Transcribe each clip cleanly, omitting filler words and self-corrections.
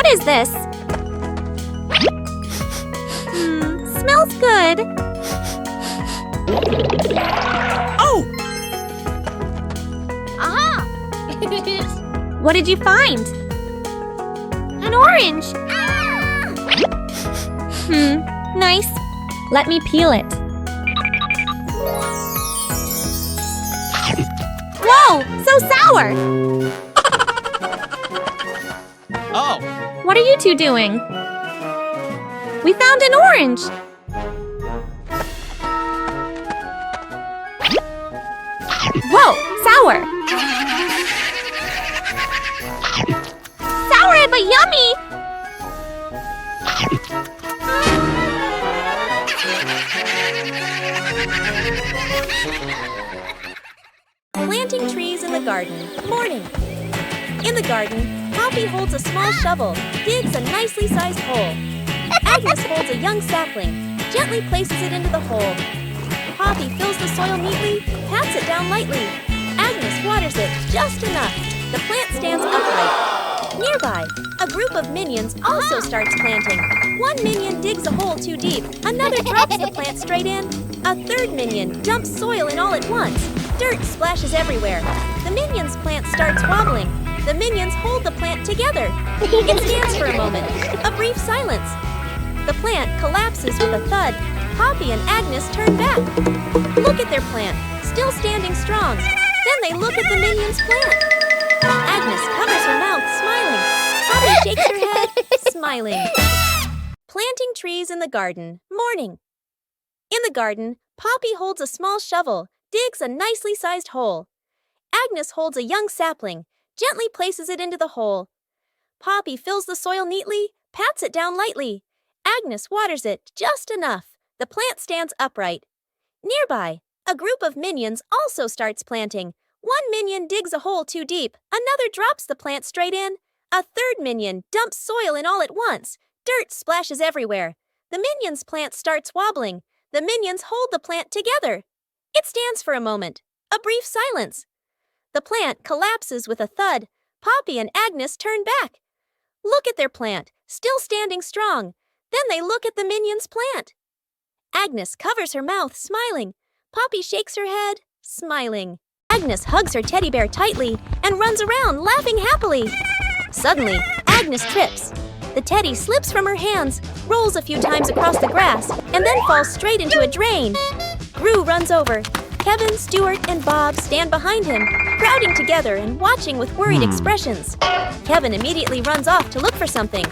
What is this? Smells good. Oh! Aha! What did you find? An orange. Nice. Let me peel it. Whoa, so sour! Oh! What are you two doing? We found an orange! Whoa, sour! Sour but yummy! Planting trees in the garden. Morning. In the garden, Poppy holds a small shovel, digs a nicely sized hole. Agnes holds a young sapling, gently places it into the hole. Poppy fills the soil neatly, pats it down lightly. Agnes waters it just enough. The plant stands upright. Nearby, a group of minions also starts planting. One minion digs a hole too deep. Another drops the plant straight in. A third minion dumps soil in all at once. Dirt splashes everywhere. The minion's plant starts wobbling. The minions hold the plant together. It stands for a moment. A brief silence. The plant collapses with a thud. Poppy and Agnes turn back. Look at their plant, still standing strong. Then they look at the minion's plant. Agnes covers her mouth, smiling. Poppy shakes her head, smiling. Planting trees in the garden. Morning. In the garden, Poppy holds a small shovel, digs a nicely sized hole. Agnes holds a young sapling, gently places it into the hole. Poppy fills the soil neatly, pats it down lightly. Agnes waters it just enough. The plant stands upright. Nearby, a group of minions also starts planting. One minion digs a hole too deep. Another drops the plant straight in. A third minion dumps soil in all at once. Dirt splashes everywhere. The minion's plant starts wobbling. The minions hold the plant together. It stands for a moment. A brief silence. The plant collapses with a thud. Poppy and Agnes turn back. Look at their plant, still standing strong. Then they look at the minion's plant. Agnes covers her mouth, smiling. Poppy shakes her head, smiling. Agnes hugs her teddy bear tightly and runs around, laughing happily. Suddenly, Agnes trips. The teddy slips from her hands, rolls a few times across the grass, and then falls straight into a drain. Gru runs over. Kevin, Stuart, and Bob stand behind him, crowding together and watching with worried expressions. Kevin immediately runs off to look for something.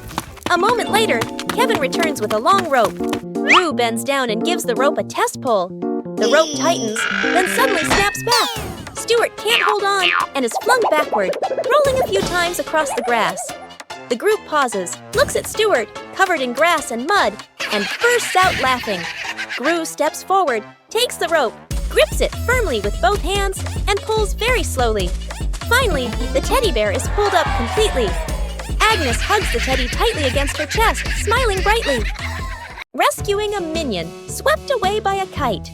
A moment later, Kevin returns with a long rope. Gru bends down and gives the rope a test pull. The rope tightens, then suddenly snaps back. Stuart can't hold on and is flung backward, rolling a few times across the grass. The group pauses, looks at Stuart, covered in grass and mud, and bursts out laughing. Gru steps forward, takes the rope, grips it firmly with both hands, and pulls very slowly. Finally, the teddy bear is pulled up completely. Agnes hugs the teddy tightly against her chest, smiling brightly. Rescuing a minion, swept away by a kite.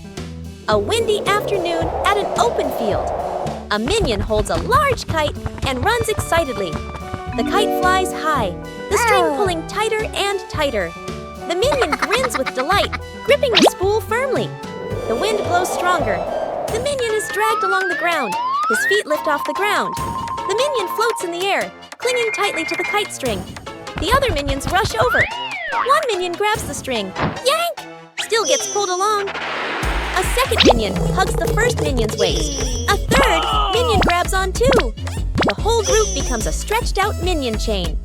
A windy afternoon at an open field. A minion holds a large kite and runs excitedly. The kite flies high, the string pulling tighter and tighter. The minion grins with delight, gripping the spool firmly. The wind blows stronger. The minion is dragged along the ground. His feet lift off the ground. The minion floats in the air, clinging tightly to the kite string. The other minions rush over. One minion grabs the string. Yank! Still gets pulled along. A second minion hugs the first minion's waist. A third minion grabs on too. The whole group becomes a stretched out minion chain.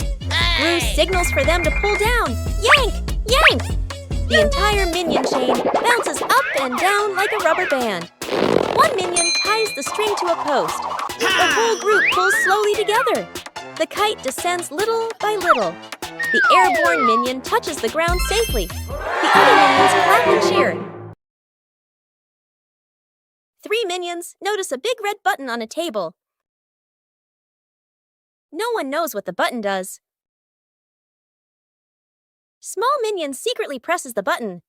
Gru signals for them to pull down. Yank! Yank! The entire minion chain bounces up and down like a rubber band. One minion ties the string to a post. The whole group pulls slowly together. The kite descends little by little. The airborne minion touches the ground safely. The other minions clap and cheer. 3 minions notice a big red button on a table. No one knows what the button does. Small minion secretly presses the button.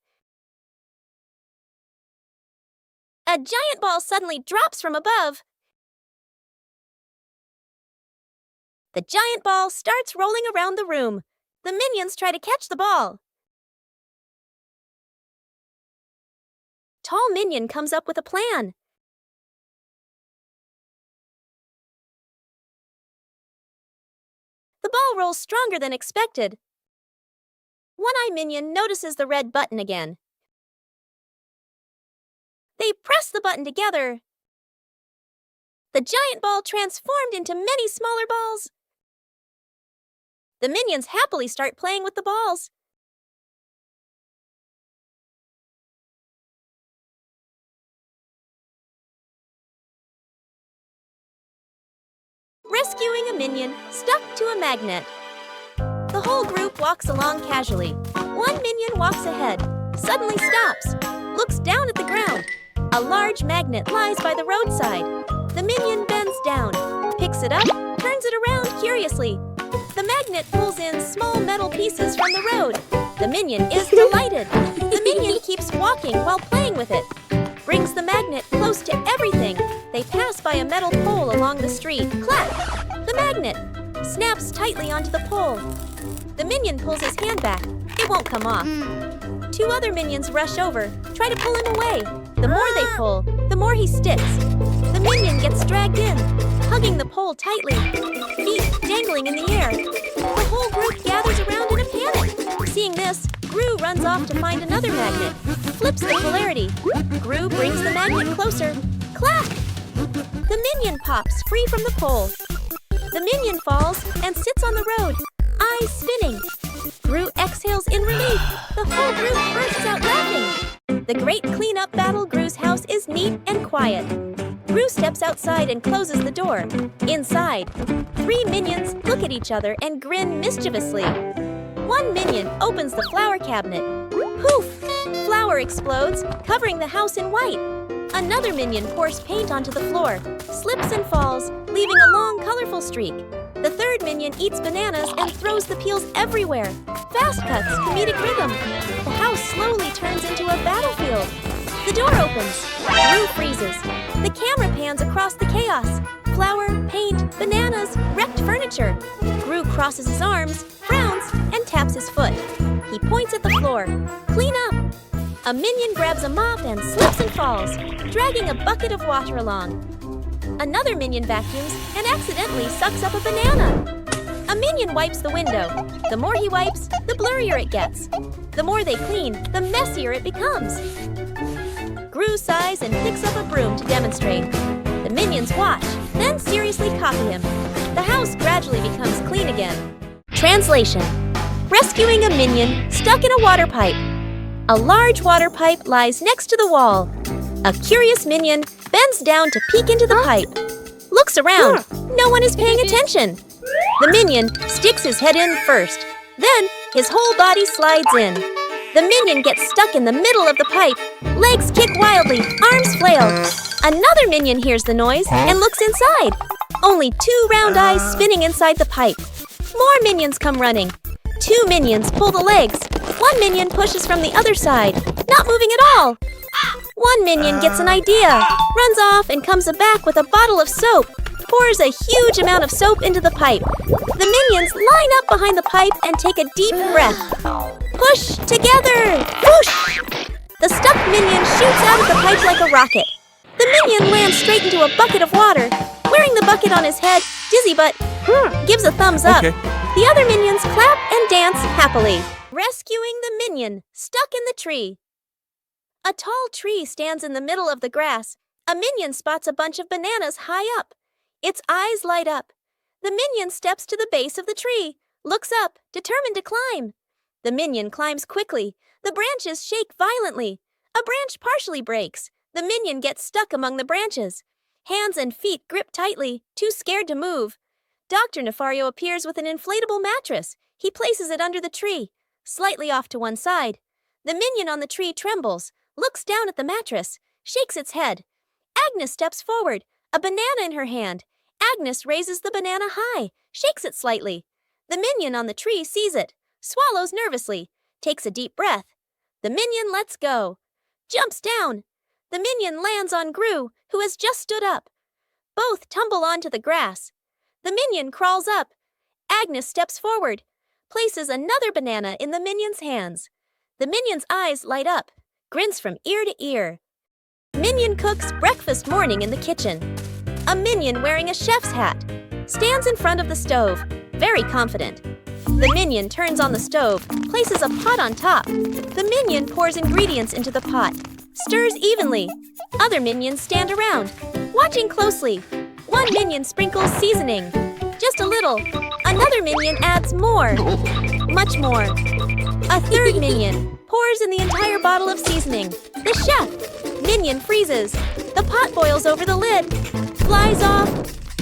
A giant ball suddenly drops from above. The giant ball starts rolling around the room. The minions try to catch the ball. Tall Minion comes up with a plan. The ball rolls stronger than expected. One-Eye Minion notices the red button again. They press the button together. The giant ball transformed into many smaller balls. The minions happily start playing with the balls. Rescuing a minion stuck to a magnet. The whole group walks along casually. One minion walks ahead, suddenly stops, looks down at the ground. A large magnet lies by the roadside. The minion bends down, picks it up, turns it around curiously. The magnet pulls in small metal pieces from the road. The minion is delighted. The minion keeps walking while playing with it. Brings the magnet close to everything. They pass by a metal pole along the street. Clap! The magnet snaps tightly onto the pole. The minion pulls his hand back. It won't come off. Two other minions rush over, try to pull him away. The more they pull, the more he sticks. The minion gets dragged in, hugging the pole tightly, feet dangling in the air. The whole group gathers around in a panic. Seeing this, Gru runs off to find another magnet, flips the polarity. Gru brings the magnet closer. Clack! The minion pops free from the pole. The minion falls and sits on the road, eyes spinning. Gru exhales in relief. The whole group bursts out laughing. The great cleanup battle Gru's house is neat and quiet. Gru steps outside and closes the door. Inside, three minions look at each other and grin mischievously. One minion opens the flower cabinet. Poof! Flour explodes, covering the house in white. Another minion pours paint onto the floor, slips and falls, leaving a long, colorful streak. The third minion eats bananas and throws the peels everywhere. Fast cuts, comedic rhythm. The house slowly turns into a battlefield. The door opens. Gru freezes. The camera pans across the chaos. Flour, paint, bananas, wrecked furniture. Gru crosses his arms, frowns, and taps his foot. He points at the floor. Clean up! A minion grabs a mop and slips and falls, dragging a bucket of water along. Another minion vacuums and accidentally sucks up a banana. A minion wipes the window. The more he wipes, the blurrier it gets. The more they clean, the messier it becomes. Gru sighs and picks up a broom to demonstrate. The minions watch, then seriously copy him. The house gradually becomes clean again. Translation: Rescuing a minion stuck in a water pipe. A large water pipe lies next to the wall. A curious minion bends down to peek into the pipe. Looks around. No one is paying attention. The minion sticks his head in first. Then his whole body slides in. The minion gets stuck in the middle of the pipe. Legs kick wildly, arms flail. Another minion hears the noise and looks inside. Only two round eyes spinning inside the pipe. More minions come running. Two minions pull the legs. One minion pushes from the other side, not moving at all. One minion gets an idea, runs off and comes back with a bottle of soap, pours a huge amount of soap into the pipe. The minions line up behind the pipe and take a deep breath. Push together! Whoosh! The stuck minion shoots out of the pipe like a rocket. The minion lands straight into a bucket of water. Wearing the bucket on his head, Dizzy Butt gives a thumbs up. Okay. The other minions clap and dance happily. Rescuing the minion stuck in the tree. A tall tree stands in the middle of the grass. A minion spots a bunch of bananas high up. Its eyes light up. The minion steps to the base of the tree, looks up, determined to climb. The minion climbs quickly. The branches shake violently. A branch partially breaks. The minion gets stuck among the branches. Hands and feet grip tightly, too scared to move. Dr. Nefario appears with an inflatable mattress. He places it under the tree, slightly off to one side. The minion on the tree trembles, looks down at the mattress, shakes its head. Agnes steps forward, a banana in her hand. Agnes raises the banana high, shakes it slightly. The minion on the tree sees it, swallows nervously, takes a deep breath. The minion lets go, jumps down. The minion lands on Gru, who has just stood up. Both tumble onto the grass. The minion crawls up. Agnes steps forward, places another banana in the minion's hands. The minion's eyes light up, grins from ear to ear. Minion cooks breakfast morning in the kitchen. A minion wearing a chef's hat stands in front of the stove, very confident. The minion turns on the stove, places a pot on top. The minion pours ingredients into the pot, stirs evenly. Other minions stand around, watching closely. One minion sprinkles seasoning, just a little. Another minion adds more, much more. A third minion pours in the entire bottle of seasoning. The chef minion freezes. The pot boils over the lid, flies off.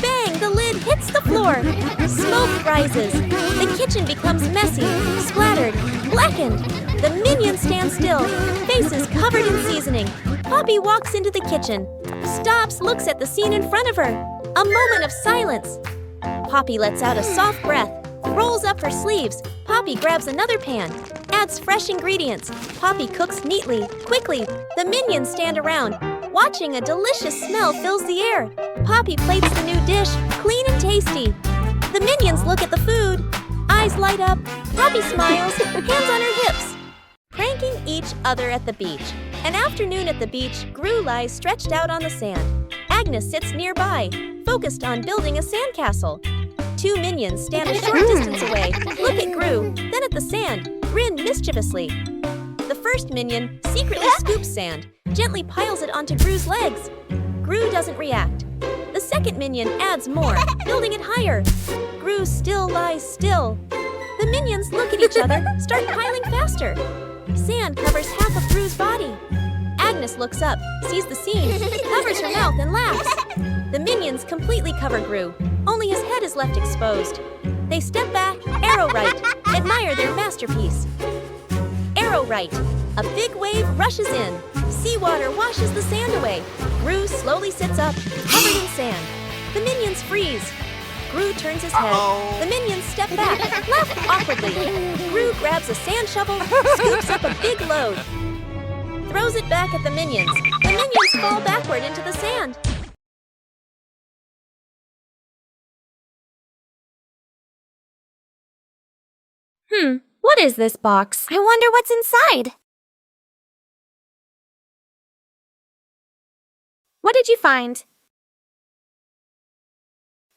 Bang! The lid hits the floor. Smoke rises. The kitchen becomes messy, splattered, blackened. The minion stands still, faces covered in seasoning. Poppy walks into the kitchen, stops, looks at the scene in front of her. A moment of silence. Poppy lets out a soft breath, rolls up her sleeves. Poppy grabs another pan, adds fresh ingredients. Poppy cooks neatly, quickly. The minions stand around, watching. A delicious smell fills the air. Poppy plates the new dish, clean and tasty. The minions look at the food, eyes light up. Poppy smiles, hands on her hips. Pranking each other at the beach. An afternoon at the beach, Gru lies stretched out on the sand. Agnes sits nearby, focused on building a sandcastle. Two minions stand a short distance away, look at Gru, then at the sand, grin mischievously. The first minion secretly scoops sand, gently piles it onto Gru's legs. Gru doesn't react. The second minion adds more, building it higher. Gru still lies still. The minions look at each other, start piling faster. Sand covers half of Gru's body. Agnes looks up, sees the scene, covers her mouth and laughs. The minions completely cover Gru. Only his head is left exposed. They step back, arrow right, admire their masterpiece. Arrow right. A big wave rushes in. Seawater washes the sand away. Gru slowly sits up, covered in sand. The minions freeze. Gru turns his head. The minions step back, laugh awkwardly. Gru grabs a sand shovel, scoops up a big load, throws it back at the minions. The minions fall backward into the sand. What is this box? I wonder what's inside. What did you find?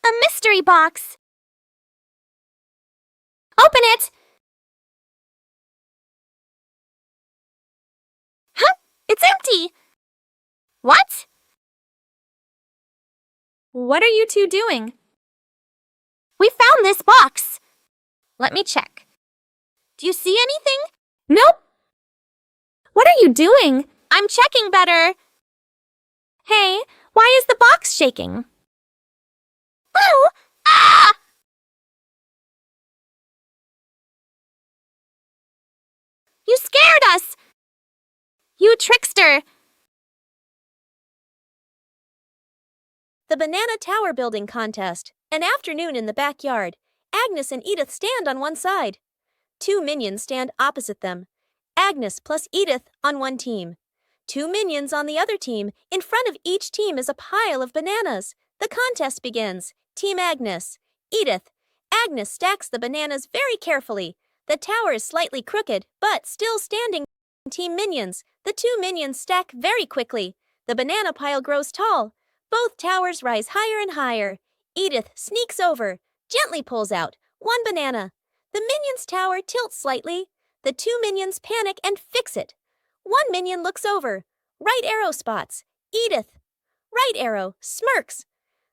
A mystery box. Open it! Huh? It's empty! What? What are you two doing? We found this box. Let me check. Do you see anything? Nope. What are you doing? I'm checking better. Hey, why is the box shaking? Boo! Ah! You scared us! You trickster! The Banana Tower Building Contest. An afternoon in the backyard. Agnes and Edith stand on one side. Two minions stand opposite them. Agnes plus Edith on one team. Two minions on the other team. In front of each team is a pile of bananas. The contest begins. Team Agnes. Edith. Agnes stacks the bananas very carefully. The tower is slightly crooked, but still standing. Team Minions. The two minions stack very quickly. The banana pile grows tall. Both towers rise higher and higher. Edith sneaks over, gently pulls out one banana. The minion's tower tilts slightly. The two minions panic and fix it. One minion looks over. Right arrow spots. Edith. Right arrow, smirks.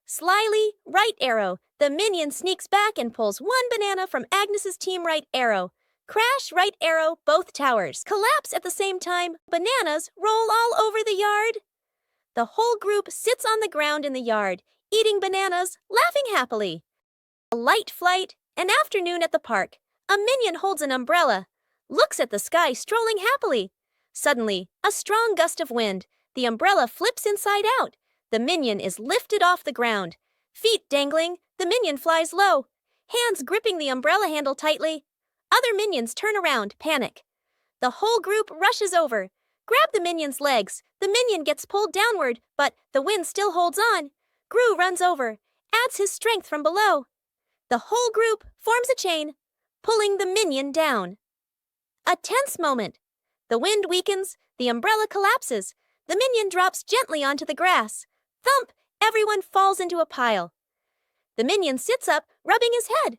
Slyly, right arrow. The minion sneaks back and pulls one banana from Agnes's team. Right arrow. Crash, right arrow, both towers collapse at the same time. Bananas roll all over the yard. The whole group sits on the ground in the yard, eating bananas, laughing happily. A light flight, an afternoon at the park. A minion holds an umbrella, looks at the sky, strolling happily. Suddenly, a strong gust of wind. The umbrella flips inside out. The minion is lifted off the ground. Feet dangling, the minion flies low, hands gripping the umbrella handle tightly. Other minions turn around, panic. The whole group rushes over. Grab the minion's legs. The minion gets pulled downward, but the wind still holds on. Gru runs over, adds his strength from below. The whole group forms a chain. pulling the minion down. A tense moment. The wind weakens, the umbrella collapses. The minion drops gently onto the grass. Thump! Everyone falls into a pile. The minion sits up, rubbing his head.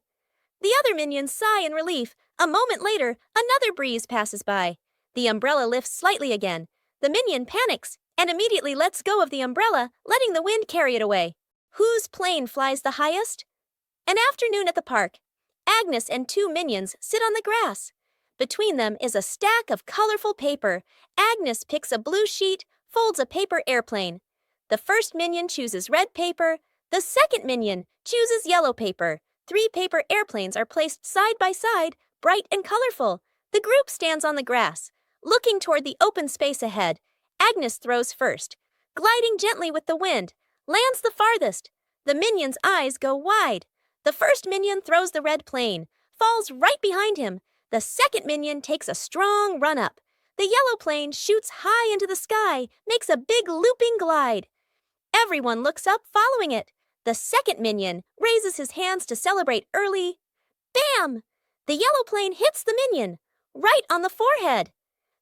The other minions sigh in relief. A moment later, another breeze passes by. The umbrella lifts slightly again. The minion panics and immediately lets go of the umbrella, letting the wind carry it away. Whose plane flies the highest? An afternoon at the park. Agnes and two minions sit on the grass. Between them is a stack of colorful paper. Agnes picks a blue sheet, folds a paper airplane. The first minion chooses red paper. The second minion chooses yellow paper. 3 paper airplanes are placed side by side, bright and colorful. The group stands on the grass, looking toward the open space ahead. Agnes throws first, gliding gently with the wind, lands the farthest. The minion's eyes go wide. The first minion throws the red plane, falls right behind him. The second minion takes a strong run up. The yellow plane shoots high into the sky, makes a big looping glide. Everyone looks up, following it. The second minion raises his hands to celebrate early. Bam! The yellow plane hits the minion, right on the forehead.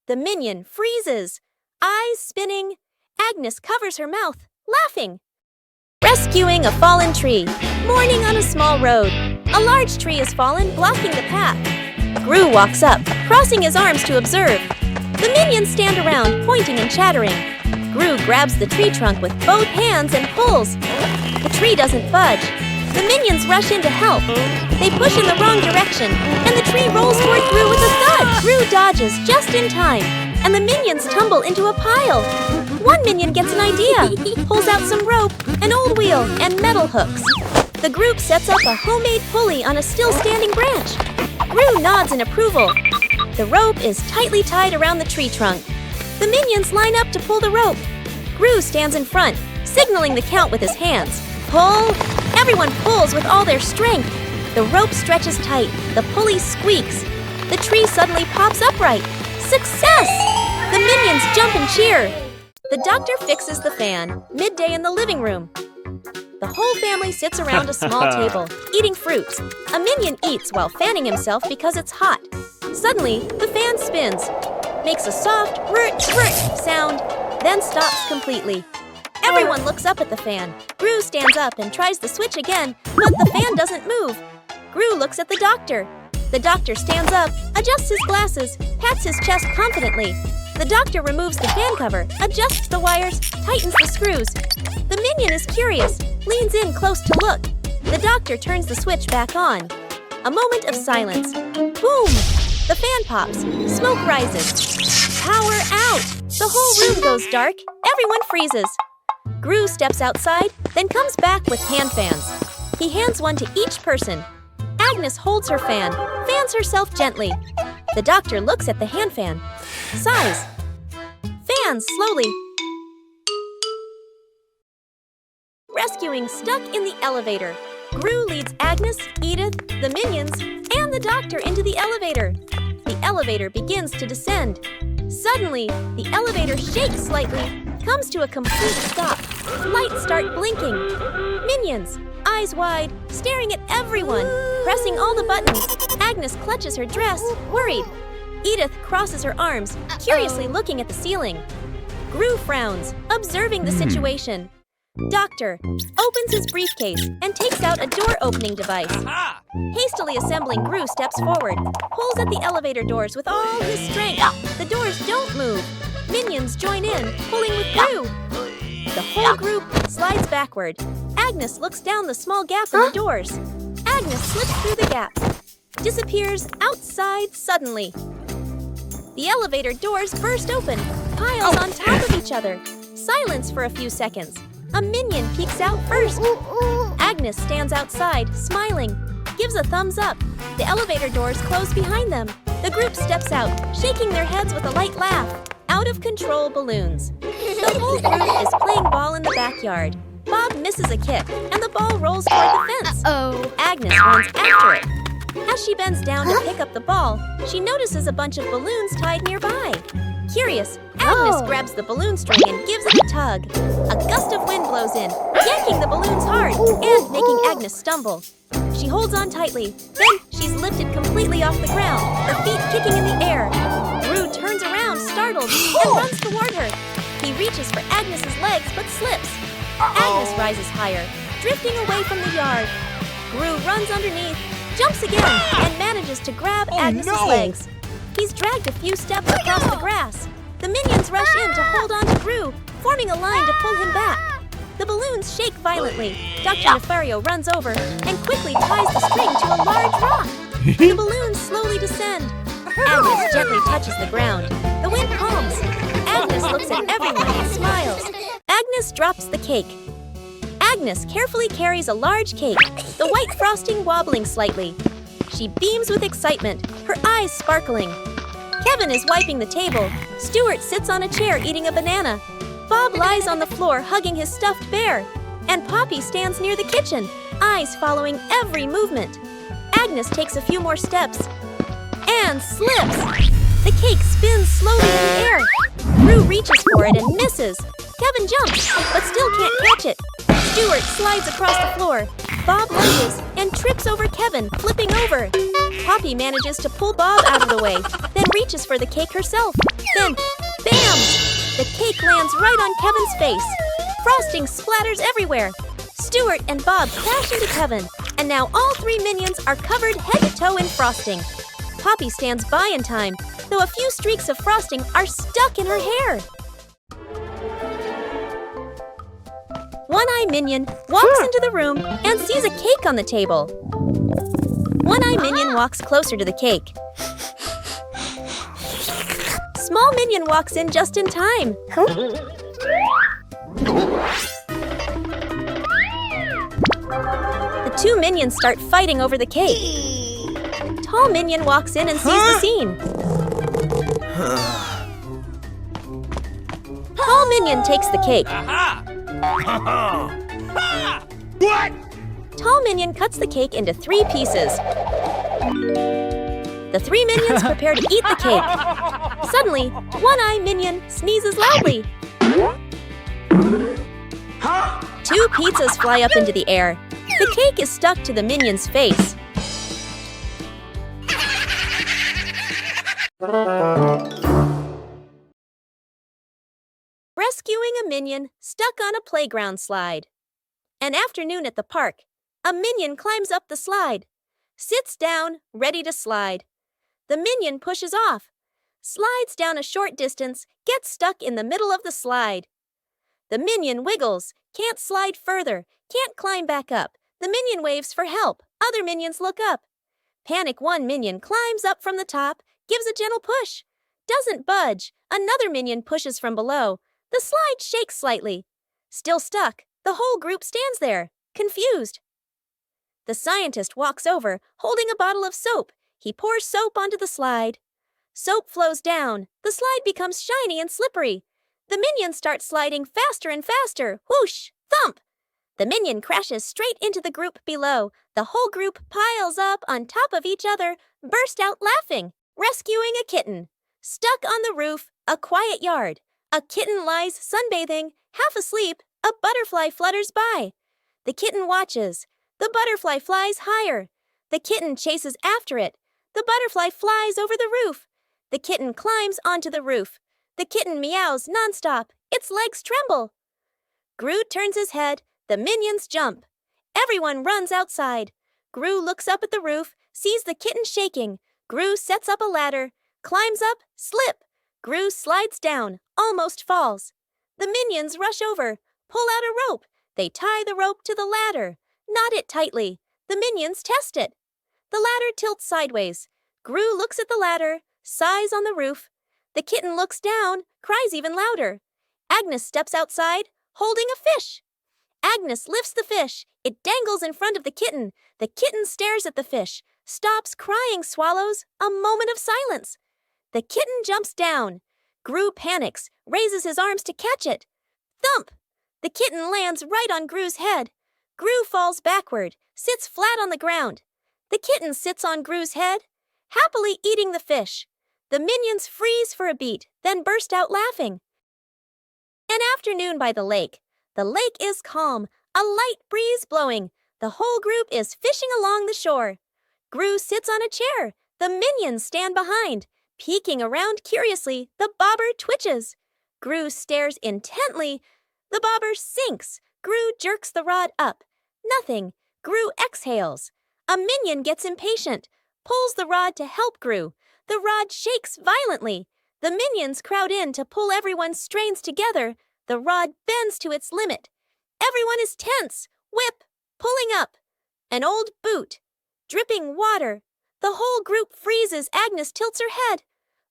The minion freezes, eyes spinning. Agnes covers her mouth, laughing. Rescuing a fallen tree. Morning on a small road. A large tree has fallen, blocking the path. Gru walks up, crossing his arms to observe. The minions stand around, pointing and chattering. Gru grabs the tree trunk with both hands and pulls. The tree doesn't budge. The minions rush in to help. They push in the wrong direction, and the tree rolls toward Gru with a thud. Gru dodges just in time, and the minions tumble into a pile. One minion gets an idea, pulls out some rope, an old wheel, and metal hooks. The group sets up a homemade pulley on a still-standing branch. Gru nods in approval. The rope is tightly tied around the tree trunk. The minions line up to pull the rope. Gru stands in front, signaling the count with his hands. Pull! Everyone pulls with all their strength. The rope stretches tight. The pulley squeaks. The tree suddenly pops upright. Success! The minions jump and cheer. The doctor fixes the fan, midday in the living room. The whole family sits around a small table, eating fruits. A minion eats while fanning himself because it's hot. Suddenly, the fan spins, makes a soft whirt sound, then stops completely. Everyone looks up at the fan. Gru stands up and tries the switch again, but the fan doesn't move. Gru looks at the doctor. The doctor stands up, adjusts his glasses, pats his chest confidently. The doctor removes the fan cover, adjusts the wires, tightens the screws. The minion is curious, leans in close to look. The doctor turns the switch back on. A moment of silence. Boom! The fan pops. Smoke rises. Power out! The whole room goes dark. Everyone freezes. Gru steps outside, then comes back with hand fans. He hands one to each person. Agnes holds her fan, fans herself gently. The doctor looks at the hand fan, sighs, fans slowly. Rescuing stuck in the elevator. Gru leads Agnes, Edith, the minions, and the doctor into the elevator. The elevator begins to descend. Suddenly, the elevator shakes slightly, comes to a complete stop. Lights start blinking. Minions, eyes wide, staring at everyone, pressing all the buttons. Agnes clutches her dress, worried. Edith crosses her arms, curiously looking at the ceiling. Gru frowns, observing the situation. Doctor opens his briefcase and takes out a door-opening device. Hastily assembling, Gru steps forward, pulls at the elevator doors with all his strength. The doors don't move. Minions join in, pulling with Gru. The whole group slides backward. Agnes looks down the small gap in the doors. Agnes slips through the gap, disappears outside suddenly. The elevator doors burst open, piles on top of each other. Silence for a few seconds. A minion peeks out first. Agnes stands outside, smiling, gives a thumbs up. The elevator doors close behind them. The group steps out, shaking their heads with a light laugh. Out-of-control balloons. The whole group is playing ball in the backyard. Bob misses a kick, and the ball rolls toward the fence. Agnes runs after it. As she bends down to pick up the ball, she notices a bunch of balloons tied nearby. Curious, Agnes grabs the balloon string and gives it a tug. A gust of wind blows in, yanking the balloons hard and making Agnes stumble. She holds on tightly, then She's lifted completely off the ground, her feet kicking in the air. Gru turns around, startled, and runs toward her. He reaches for Agnes's legs, but slips. Agnes rises higher, drifting away from the yard. Gru runs underneath, jumps again, and manages to grab Agnes's legs. He's dragged a few steps across the grass. The minions rush in to hold on to Gru, forming a line to pull him back. The balloons shake violently. Dr. Nefario runs over and quickly ties the string to a large rock. The balloons slowly descend. Agnes gently touches the ground. The wind calms. Agnes looks at everyone and smiles. Agnes drops the cake. Agnes carefully carries a large cake, the white frosting wobbling slightly. She beams with excitement, her eyes sparkling. Kevin is wiping the table. Stuart sits on a chair eating a banana. Bob lies on the floor hugging his stuffed bear. And Poppy stands near the kitchen, eyes following every movement. Agnes takes a few more steps and slips. The cake spins slowly in the air. Gru reaches for it and misses. Kevin jumps, but still can't catch it. Stuart slides across the floor. Bob lunges and trips over Kevin, flipping over. Poppy manages to pull Bob out of the way, then reaches for the cake herself. Then, bam! The cake lands right on Kevin's face. Frosting splatters everywhere. Stuart and Bob crash into Kevin, and now all three minions are covered head to toe in frosting. Poppy stands by in time, though a few streaks of frosting are stuck in her hair. One-Eye Minion walks into the room and sees a cake on the table. One-Eye Minion walks closer to the cake. Small Minion walks in just in time. The two minions start fighting over the cake. Tall Minion walks in and sees the scene. Tall Minion takes the cake. What? Tall Minion cuts the cake into 3 pieces. The 3 minions prepare to eat the cake. Suddenly, One-Eye Minion sneezes loudly. 2 pizzas fly up into the air. The cake is stuck to the minion's face. Rescuing a minion stuck on a playground slide. An afternoon at the park. A minion climbs up the slide. Sits down, ready to slide. The minion pushes off. Slides down a short distance, gets stuck in the middle of the slide. The minion wiggles, can't slide further, can't climb back up. The minion waves for help. Other minions look up. Panic one minion climbs up from the top, gives a gentle push. Doesn't budge. Another minion pushes from below. The slide shakes slightly. Still stuck, the whole group stands there, confused. The scientist walks over, holding a bottle of soap. He pours soap onto the slide. Soap flows down. The slide becomes shiny and slippery. The minions start sliding faster and faster. Whoosh! Thump! The minion crashes straight into the group below. The whole group piles up on top of each other, burst out laughing. Rescuing a kitten. Stuck on the roof, a quiet yard. A kitten lies sunbathing, half asleep. A butterfly flutters by. The kitten watches. The butterfly flies higher. The kitten chases after it. The butterfly flies over the roof. The kitten climbs onto the roof. The kitten meows nonstop. Its legs tremble. Gru turns his head. The minions jump. Everyone runs outside. Gru looks up at the roof, sees the kitten shaking. Gru sets up a ladder, climbs up, slip. Gru slides down, almost falls. The minions rush over, pull out a rope. They tie the rope to the ladder, knot it tightly. The minions test it. The ladder tilts sideways. Gru looks at the ladder, sighs on the roof. The kitten looks down, cries even louder. Agnes steps outside, holding a fish. Agnes lifts the fish. It dangles in front of the kitten. The kitten stares at the fish, stops crying, swallows. A moment of silence. The kitten jumps down. Gru panics, raises his arms to catch it. Thump! The kitten lands right on Gru's head. Gru falls backward, sits flat on the ground. The kitten sits on Gru's head, happily eating the fish. The minions freeze for a beat, then burst out laughing. An afternoon by the lake. The lake is calm, a light breeze blowing. The whole group is fishing along the shore. Gru sits on a chair. The minions stand behind. Peeking around curiously, the bobber twitches. Gru stares intently. The bobber sinks. Gru jerks the rod up. Nothing. Gru exhales. A minion gets impatient, pulls the rod to help Gru. The rod shakes violently. The minions crowd in to pull everyone's strains together. The rod bends to its limit. Everyone is tense. Whip, pulling up. An old boot. Dripping water. The whole group freezes. Agnes tilts her head.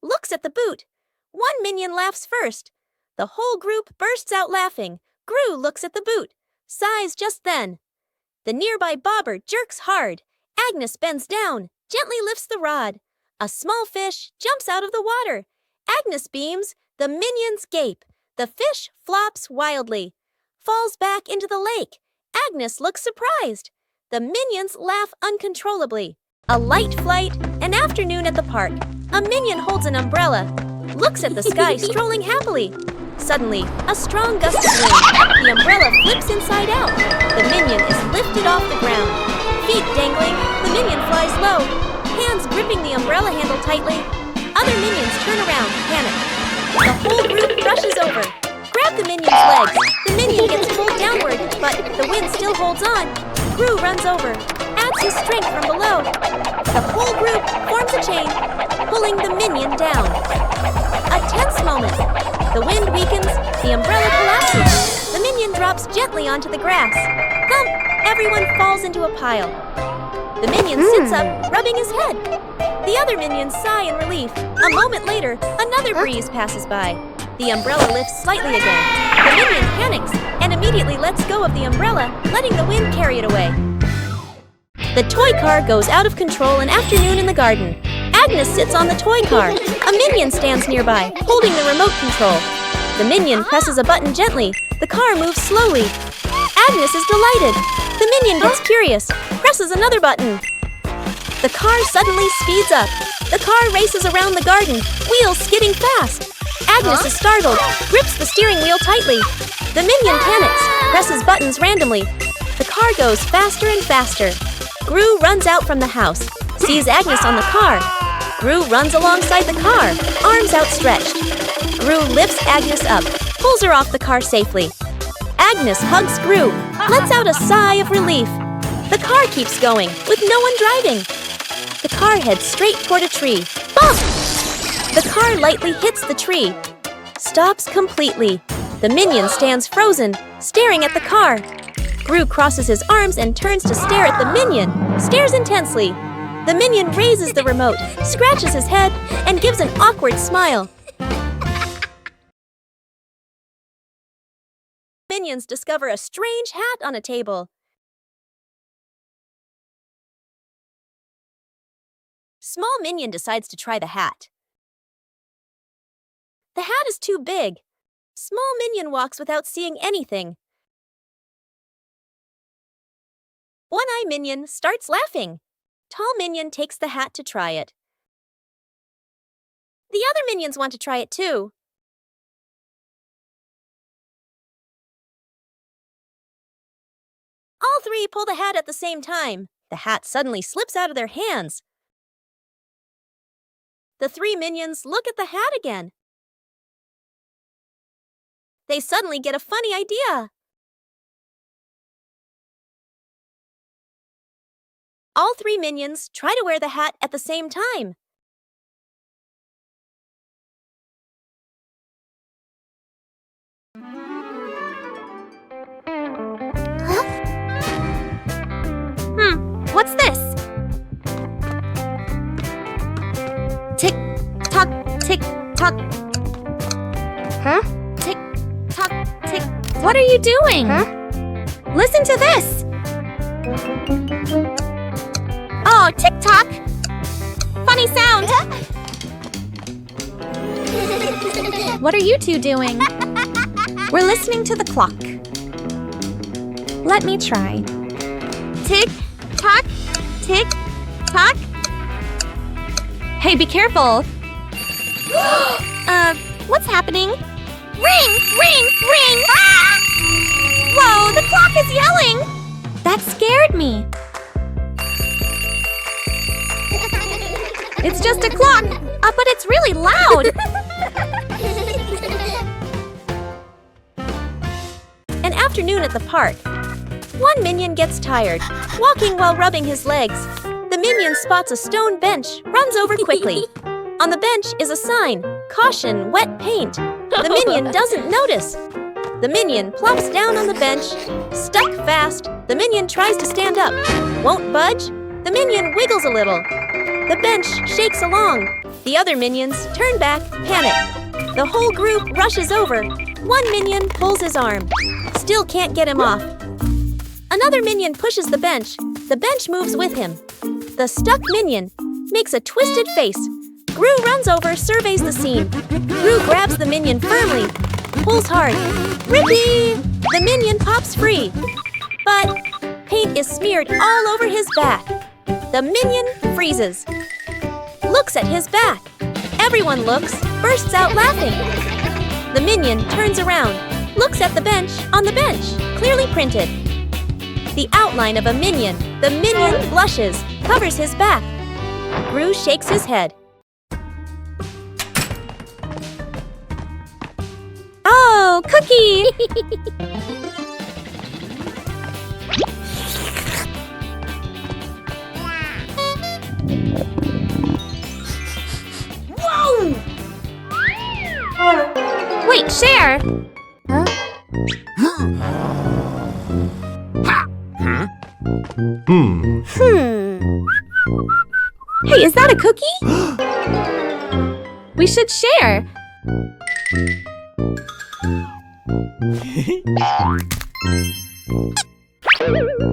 Looks at the boot. One minion laughs first. The whole group bursts out laughing. Gru looks at the boot. Sighs just then. The nearby bobber jerks hard. Agnes bends down, gently lifts the rod. A small fish jumps out of the water. Agnes beams. The minions gape. The fish flops wildly. Falls back into the lake. Agnes looks surprised. The minions laugh uncontrollably. A light flight, an afternoon at the park. A minion holds an umbrella, looks at the sky strolling happily. Suddenly, a strong gust of wind. The umbrella flips inside out. The minion is lifted off the ground. Feet dangling, the minion flies low. Hands gripping the umbrella handle tightly. Other minions turn around, panic. The whole group rushes over. Grab the minion's legs. The minion gets pulled downward, but the wind still holds on. Gru runs over, adds his strength from below. The whole group forms a chain, pulling the minion down. A tense moment. The wind weakens, the umbrella collapses. The minion drops gently onto the grass. Thump! Everyone falls into a pile. The minion sits up, rubbing his head. The other minions sigh in relief. A moment later, another breeze passes by. The umbrella lifts slightly again. The minion panics and immediately lets go of the umbrella, letting the wind carry it away. The toy car goes out of control an afternoon in the garden. Agnes sits on the toy car. A minion stands nearby, holding the remote control. The minion presses a button gently. The car moves slowly. Agnes is delighted. The minion gets curious, presses another button. The car suddenly speeds up. The car races around the garden, wheels skidding fast. Agnes is startled, grips the steering wheel tightly. The minion panics, presses buttons randomly. The car goes faster and faster. Gru runs out from the house, sees Agnes on the car. Gru runs alongside the car, arms outstretched. Gru lifts Agnes up, pulls her off the car safely. Agnes hugs Gru, lets out a sigh of relief. The car keeps going, with no one driving. The car heads straight toward a tree. Bump! The car lightly hits the tree. Stops completely. The minion stands frozen, staring at the car. Gru crosses his arms and turns to stare at the minion, stares intensely. The minion raises the remote, scratches his head, and gives an awkward smile. Minions discover a strange hat on a table. Small minion decides to try the hat. The hat is too big. Small minion walks without seeing anything. One-eye minion starts laughing. Tall minion takes the hat to try it. The other minions want to try it too. All three pull the hat at the same time. The hat suddenly slips out of their hands. The three minions look at the hat again. They suddenly get a funny idea. All three minions try to wear the hat at the same time. What's this? Tick tock, tick tock. Huh? Tick tock, tick. What are you doing? Huh? Listen to this. Oh, tick tock. Funny sound. What are you two doing? We're listening to the clock. Let me try. Tick tock, tick tock. Hey, be careful. What's happening? Ring, ring, ring! Ah! Whoa, the clock is yelling! That scared me. It's just a clock, but it's really loud. An afternoon at the park. One minion gets tired, walking while rubbing his legs. The minion spots a stone bench, runs over quickly. On the bench is a sign, "Caution, wet paint." The minion doesn't notice. The minion plops down on the bench, stuck fast. The minion tries to stand up, won't budge. The minion wiggles a little. The bench shakes along. The other minions turn back, panic. The whole group rushes over. One minion pulls his arm. Still can't get him off. Another minion pushes the bench. The bench moves with him. The stuck minion makes a twisted face. Gru runs over, surveys the scene. Gru grabs the minion firmly, pulls hard. Rippee! The minion pops free. But paint is smeared all over his back. The minion freezes. Looks at his back. Everyone looks, bursts out laughing. The minion turns around, looks at the bench on the bench, clearly printed. The outline of a minion. The minion blushes, covers his back. Gru shakes his head. Oh, Cookie! Whoa! Wait, share! Hey, is that a cookie? We should share.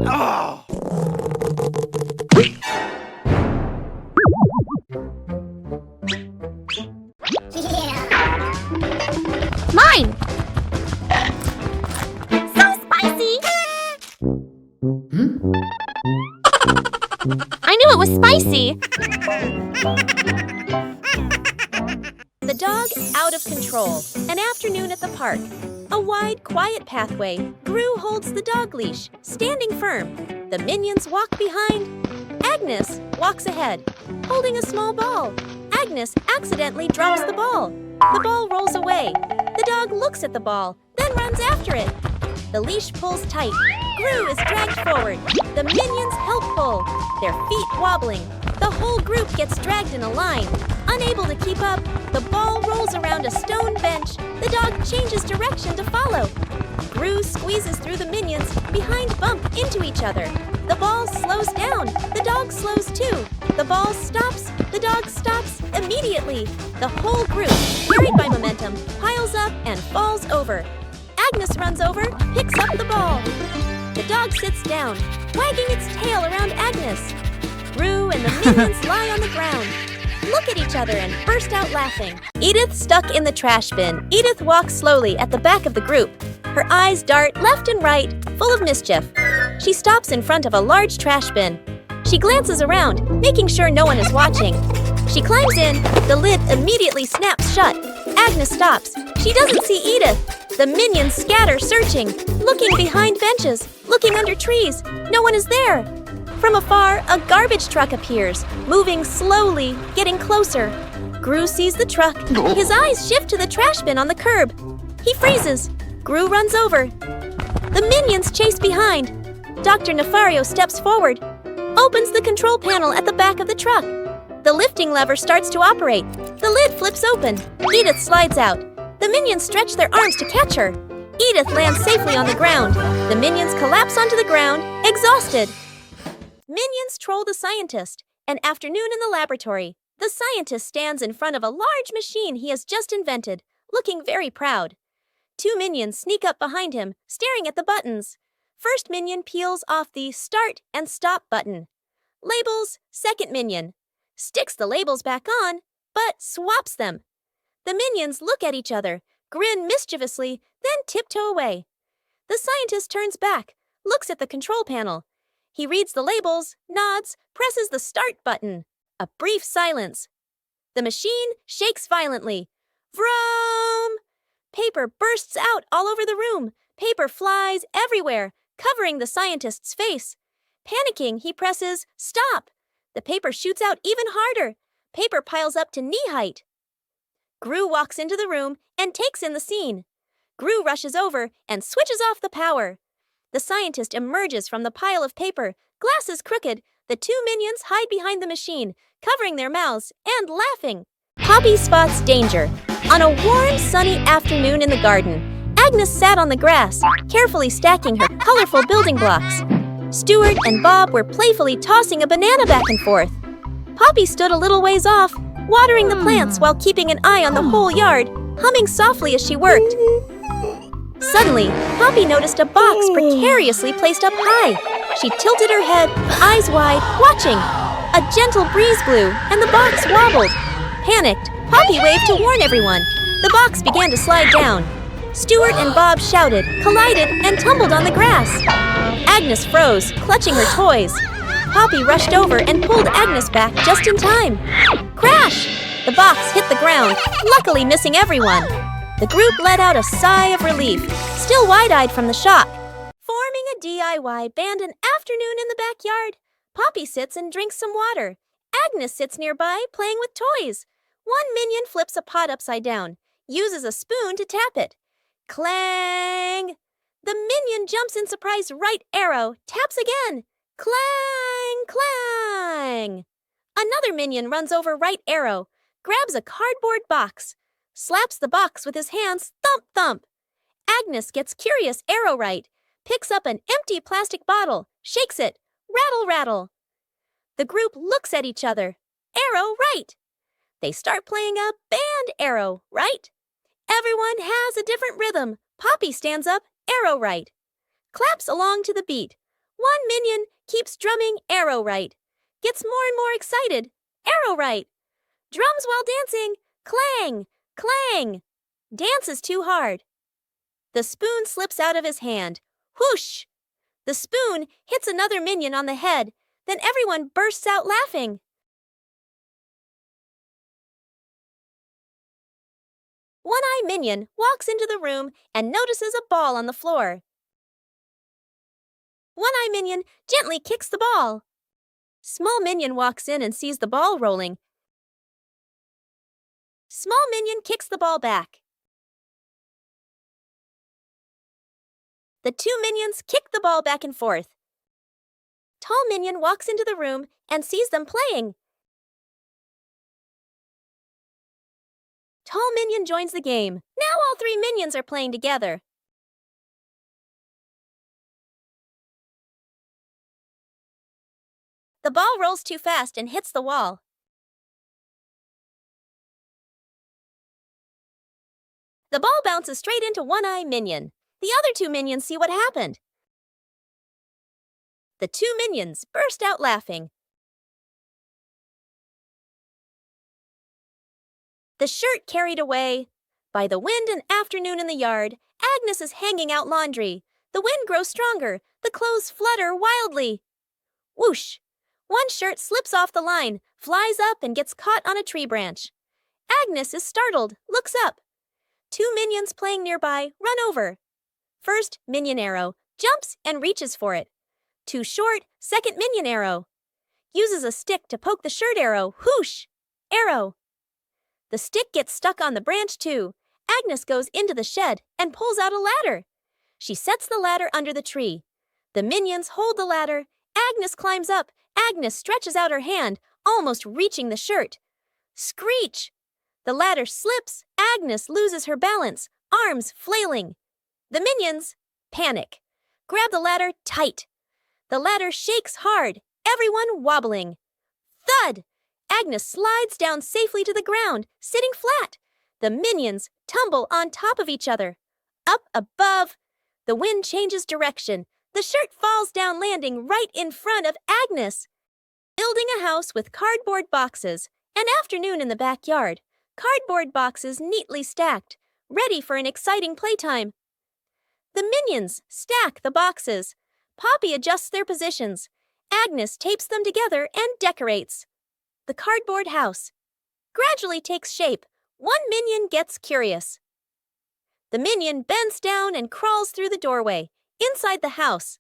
Oh! Mine! So spicy! I knew it was spicy. The dog out of control. An afternoon at the park. A wide, quiet pathway. Gru holds the dog leash, standing firm. The minions walk behind. Agnes walks ahead, holding a small ball. Agnes accidentally drops the ball. The ball rolls away. The dog looks at the ball, then runs after it. The leash pulls tight. Gru is dragged forward. The minions help pull, their feet wobbling. The whole group gets dragged in a line. Unable to keep up, the ball rolls around a stone bench. The dog changes direction to follow. Gru squeezes through the minions, behind bump into each other. The ball slows down. The dog slows too. The ball stops. The dog stops immediately. The whole group, carried by momentum, piles up and falls over. Agnes runs over, picks up the ball. The dog sits down, wagging its tail around Agnes. Gru and the minions lie on the ground, look at each other and burst out laughing. Edith stuck in the trash bin. Edith walks slowly at the back of the group. Her eyes dart left and right, full of mischief. She stops in front of a large trash bin. She glances around, making sure no one is watching. She climbs in. The lid immediately snaps shut. Agnes stops. She doesn't see Edith. The minions scatter, searching, looking behind benches, looking under trees. No one is there. From afar, a garbage truck appears, moving slowly, getting closer. Gru sees the truck. His eyes shift to the trash bin on the curb. He freezes. Gru runs over. The minions chase behind. Dr. Nefario steps forward, opens the control panel at the back of the truck. The lifting lever starts to operate. The lid flips open. Edith slides out. The minions stretch their arms to catch her. Edith lands safely on the ground. The minions collapse onto the ground, exhausted. Minions troll the scientist. An afternoon in the laboratory. The scientist stands in front of a large machine he has just invented, looking very proud. Two minions sneak up behind him, staring at the buttons. First minion peels off the start and stop button. Labels, second minion. Sticks the labels back on, but swaps them. The minions look at each other, grin mischievously, then tiptoe away. The scientist turns back, looks at the control panel. He reads the labels, nods, presses the start button. A brief silence. The machine shakes violently. Vroom! Paper bursts out all over the room. Paper flies everywhere, covering the scientist's face. Panicking, he presses stop. The paper shoots out even harder. paper piles up to knee height. Gru walks into the room and takes in the scene. Gru rushes over and switches off the power. The scientist emerges from the pile of paper, glasses crooked. The two minions hide behind the machine, covering their mouths and laughing. Poppy spots danger. On a warm, sunny afternoon in the garden, Agnes sat on the grass, carefully stacking her colorful building blocks. Stuart and Bob were playfully tossing a banana back and forth. Poppy stood a little ways off, watering the plants while keeping an eye on the whole yard, humming softly as she worked. Suddenly, Poppy noticed a box precariously placed up high. She tilted her head, eyes wide, watching. A gentle breeze blew, and the box wobbled. Panicked, Poppy waved to warn everyone. The box began to slide down. Stuart and Bob shouted, collided, and tumbled on the grass. Agnes froze, clutching her toys. Poppy rushed over and pulled Agnes back just in time. Crash! The box hit the ground, luckily missing everyone. The group let out a sigh of relief, still wide-eyed from the shock. Forming a DIY band an afternoon in the backyard, Poppy sits and drinks some water. Agnes sits nearby, playing with toys. One minion flips a pot upside down, uses a spoon to tap it. Clang! The minion jumps in surprise right arrow, taps again. Clang! Clang! Another minion runs over right arrow, grabs a cardboard box, slaps the box with his hands, thump thump. Agnes gets curious arrow right, picks up an empty plastic bottle, shakes it, rattle rattle. The group looks at each other. Arrow right. They start playing a band arrow right. Everyone has a different rhythm. Poppy stands up, arrow right. Claps along to the beat. One minion keeps drumming arrow right. Gets more and more excited. Arrow right. Drums while dancing. Clang, clang. Dances too hard. The spoon slips out of his hand. Whoosh! The spoon hits another minion on the head. Then everyone bursts out laughing. One-Eye Minion walks into the room and notices a ball on the floor. One-Eye Minion gently kicks the ball. Small Minion walks in and sees the ball rolling. Small Minion kicks the ball back. The two minions kick the ball back and forth. Tall Minion walks into the room and sees them playing. Tall Minion joins the game. Now all three minions are playing together. The ball rolls too fast and hits the wall. The ball bounces straight into One-Eye Minion. The other two minions see what happened. The two minions burst out laughing. The shirt carried away. By the wind and afternoon in the yard, Agnes is hanging out laundry. The wind grows stronger. The clothes flutter wildly. Whoosh! One shirt slips off the line, flies up and gets caught on a tree branch. Agnes is startled, looks up. Two minions playing nearby run over. First Minion Arrow jumps and reaches for it. Too short, second Minion Arrow. Uses a stick to poke the shirt arrow. Whoosh! Arrow. The stick gets stuck on the branch too. Agnes goes into the shed and pulls out a ladder. She sets the ladder under the tree. The minions hold the ladder. Agnes climbs up. Agnes stretches out her hand, almost reaching the shirt. Screech! The ladder slips. Agnes loses her balance, arms flailing. The minions panic. Grab the ladder tight. The ladder shakes hard, everyone wobbling. Thud! Agnes slides down safely to the ground, sitting flat. The minions tumble on top of each other. Up above, the wind changes direction. The shirt falls down, landing right in front of Agnes. Building a house with cardboard boxes. An afternoon in the backyard. Cardboard boxes neatly stacked, ready for an exciting playtime. The minions stack the boxes. Poppy adjusts their positions. Agnes tapes them together and decorates. The cardboard house gradually takes shape. One minion gets curious. The minion bends down and crawls through the doorway, inside the house.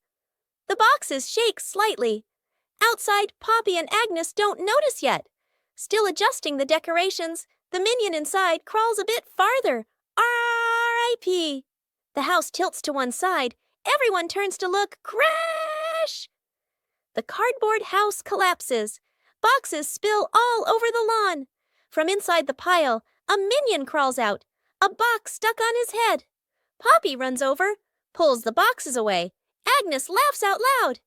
The boxes shake slightly. Outside, Poppy and Agnes don't notice yet. Still adjusting the decorations, the minion inside crawls a bit farther. R.I.P. The house tilts to one side. Everyone turns to look. Crash! The cardboard house collapses. Boxes spill all over the lawn. From inside the pile, a minion crawls out, a box stuck on his head. Poppy runs over, pulls the boxes away. Agnes laughs out loud.